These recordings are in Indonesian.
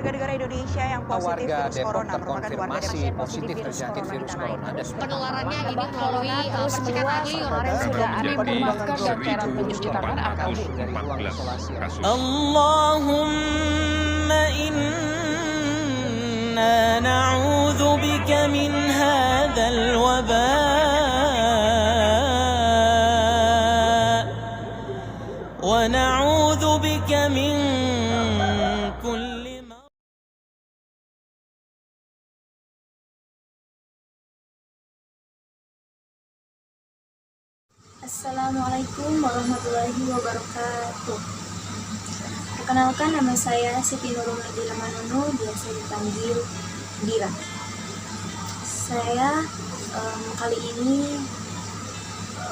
Warga negara Indonesia yang positif Warga virus Depok corona merupakan warga negara terkonfirmasi yang positif terjangkit virus corona. Penularannya ini melalui terus meluas. Kemarin sudah ada masker dan cairan pencuci tangan atau dari ruang isolasi. Allahumma inna na'udzu bika min hadzal waba wa na'udzu bika min kulli Assalamualaikum warahmatullahi wabarakatuh. Perkenalkan, nama saya Siti Nurul Nadila Manunu, biasa dipanggil Dira. Saya kali ini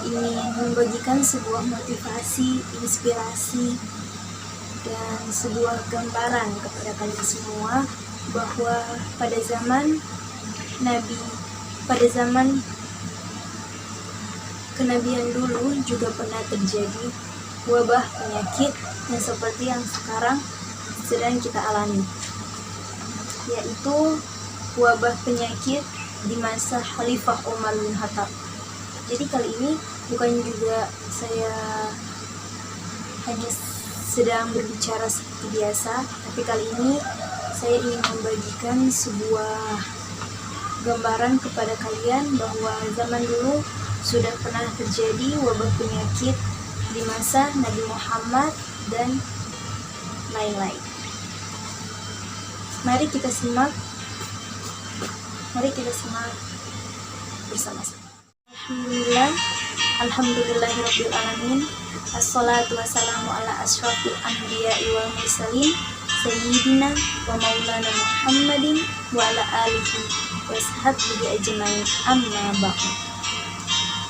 ingin membagikan sebuah motivasi, inspirasi, dan sebuah gambaran kepada kalian semua bahwa pada zaman kenabian dulu juga pernah terjadi wabah penyakit yang seperti yang sekarang sedang kita alami, yaitu wabah penyakit di masa Khalifah Umar bin Khattab. Jadi kali ini bukan juga saya hanya sedang berbicara seperti biasa, tapi kali ini saya ingin membagikan sebuah gambaran kepada kalian bahwa zaman dulu sudah pernah terjadi wabah penyakit di masa Nabi Muhammad dan lain-lain. Mari kita simak bersama-sama. Alhamdulillahirabbil alamin. Assalatu wassalamu ala asyrafil anbiya'i wal mursalin sayyidina wa maulana Muhammadin wa ala alihi wa sahbihi ajmain, amma ba'du.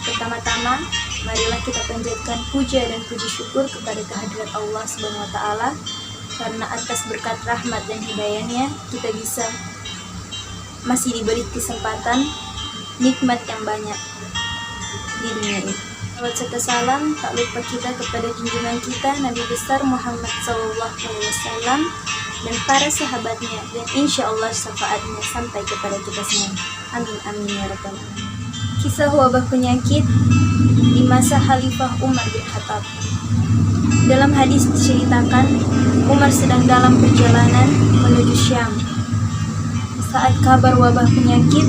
Pertama-tama, marilah kita panjatkan puja dan puji syukur kepada kehadirat Allah Subhanahu wa taala, karena atas berkat rahmat dan hidayahnya kita masih diberi kesempatan nikmat yang banyak di dunia ini. Salawat serta salam tak lupa kita kepada junjungan kita Nabi besar Muhammad SAW dan para sahabatnya, dan insya Allah syafaatnya sampai kepada kita semua. Amin amin ya rabbal alamin. Kisah wabah penyakit di masa Khalifah Umar bin Khattab. Dalam hadis diceritakan, Umar sedang dalam perjalanan menuju Syam saat kabar wabah penyakit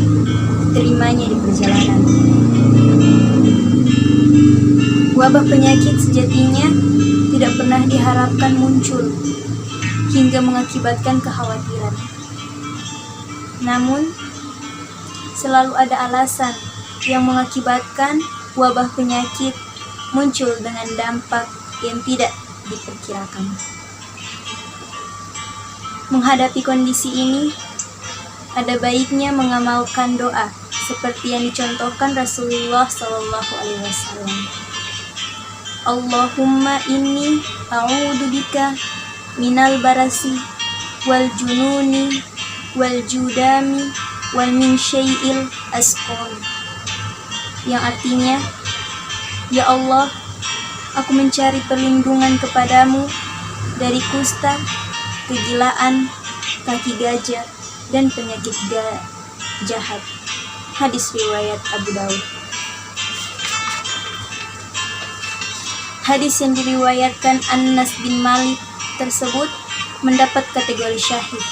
diterimanya di perjalanan. Wabah penyakit sejatinya tidak pernah diharapkan muncul hingga mengakibatkan kekhawatiran. Namun, selalu ada alasan yang mengakibatkan wabah penyakit muncul dengan dampak yang tidak diperkirakan. Menghadapi kondisi ini, ada baiknya mengamalkan doa seperti yang dicontohkan Rasulullah SAW. Allahumma inni a'udzubika minal barasi wal jununi wal judami wal min syai'il asqal, yang artinya, ya Allah, aku mencari perlindungan kepadamu dari kusta, kegilaan, kaki gajah, dan penyakit jahat. Hadis riwayat Abu Daud. Hadis yang diriwayatkan Anas bin Malik tersebut mendapat kategori syahih.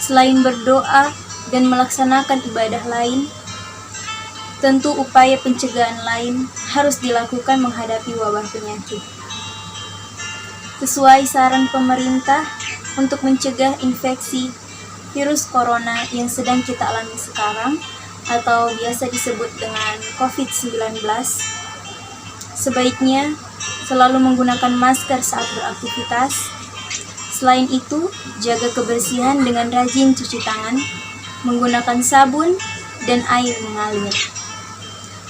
Selain berdoa dan melaksanakan ibadah lain, tentu upaya pencegahan lain harus dilakukan menghadapi wabah penyakit. Sesuai saran pemerintah untuk mencegah infeksi virus corona yang sedang kita alami sekarang, atau biasa disebut dengan COVID-19, sebaiknya selalu menggunakan masker saat beraktivitas. Selain itu, jaga kebersihan dengan rajin cuci tangan, menggunakan sabun dan air mengalir.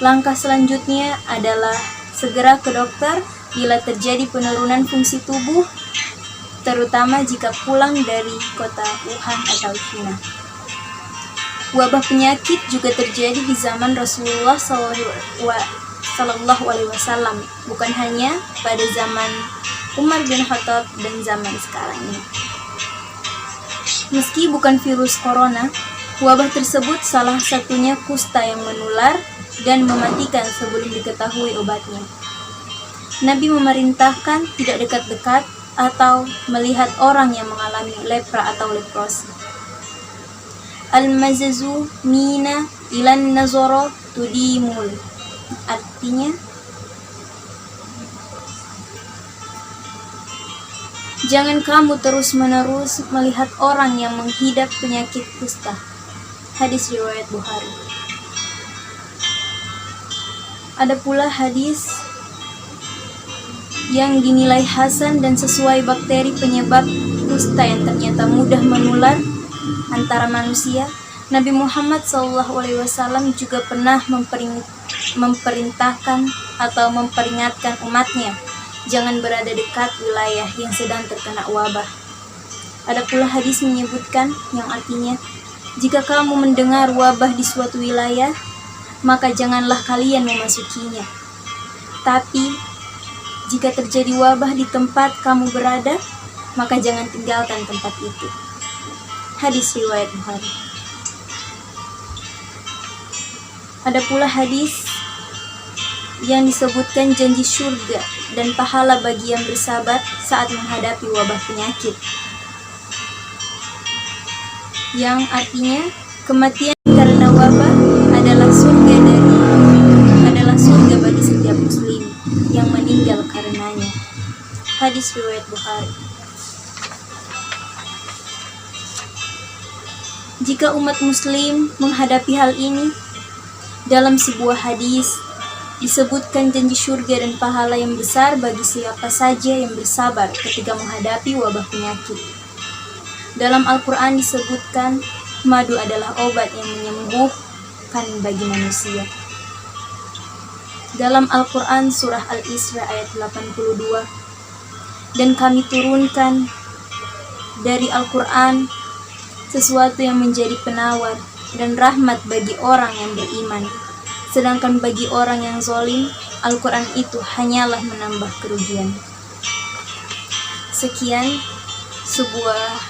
Langkah selanjutnya adalah segera ke dokter bila terjadi penurunan fungsi tubuh, terutama jika pulang dari kota Wuhan atau China. Wabah penyakit juga terjadi di zaman Rasulullah SAW, bukan hanya pada zaman Umar bin Khattab dan zaman sekarang ini. Meski bukan virus corona, wabah tersebut salah satunya kusta yang menular dan mematikan sebelum diketahui obatnya. Nabi memerintahkan tidak dekat-dekat atau melihat orang yang mengalami lepra atau leprosi. Al-mazazu mina ilan nazoro tudimul. Artinya, jangan kamu terus-menerus melihat orang yang menghidap penyakit kusta. Hadis riwayat Bukhari. Ada pula hadis yang dinilai hasan dan sesuai bakteri penyebab kusta yang ternyata mudah menular antara manusia. Nabi Muhammad SAW juga pernah memerintahkan atau memperingatkan umatnya, jangan berada dekat wilayah yang sedang terkena wabah. Ada pula hadis menyebutkan yang artinya, jika kamu mendengar wabah di suatu wilayah, maka janganlah kalian memasukinya. Tapi, jika terjadi wabah di tempat kamu berada, maka jangan tinggalkan tempat itu. Hadis riwayat Bukhari. Ada pula hadis yang disebutkan janji surga dan pahala bagi yang bersabar saat menghadapi wabah penyakit, yang artinya kematian karena wabah adalah surga bagi setiap muslim yang meninggal karenanya. Hadis riwayat Bukhari. Jika umat muslim menghadapi hal ini, dalam sebuah hadis disebutkan janji surga dan pahala yang besar bagi siapa saja yang bersabar ketika menghadapi wabah penyakit. Dalam Al-Quran disebutkan madu adalah obat yang menyembuhkan bagi manusia. Dalam Al-Quran surah Al-Isra ayat 82, dan kami turunkan dari Al-Quran sesuatu yang menjadi penawar dan rahmat bagi orang yang beriman. Sedangkan bagi orang yang zalim, Al-Quran itu hanyalah menambah kerugian. Sekian sebuah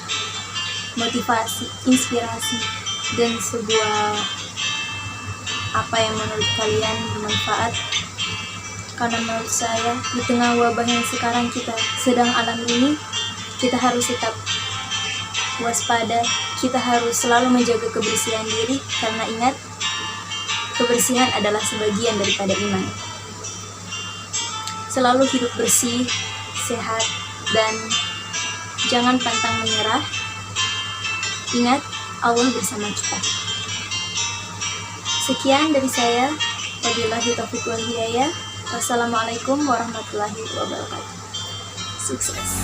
motivasi, inspirasi, dan sebuah apa yang menurut kalian bermanfaat. Karena menurut saya, di tengah wabah yang sekarang kita sedang alami ini, kita harus tetap waspada. Kita harus selalu menjaga kebersihan diri, karena ingat, kebersihan adalah sebagian daripada iman. Selalu hidup bersih, sehat, dan jangan pantang menyerah. Ingat, Allah bersama kita. Sekian dari saya. Wabillahi taufiq wal hidayah. Wassalamualaikum warahmatullahi wabarakatuh. Sukses.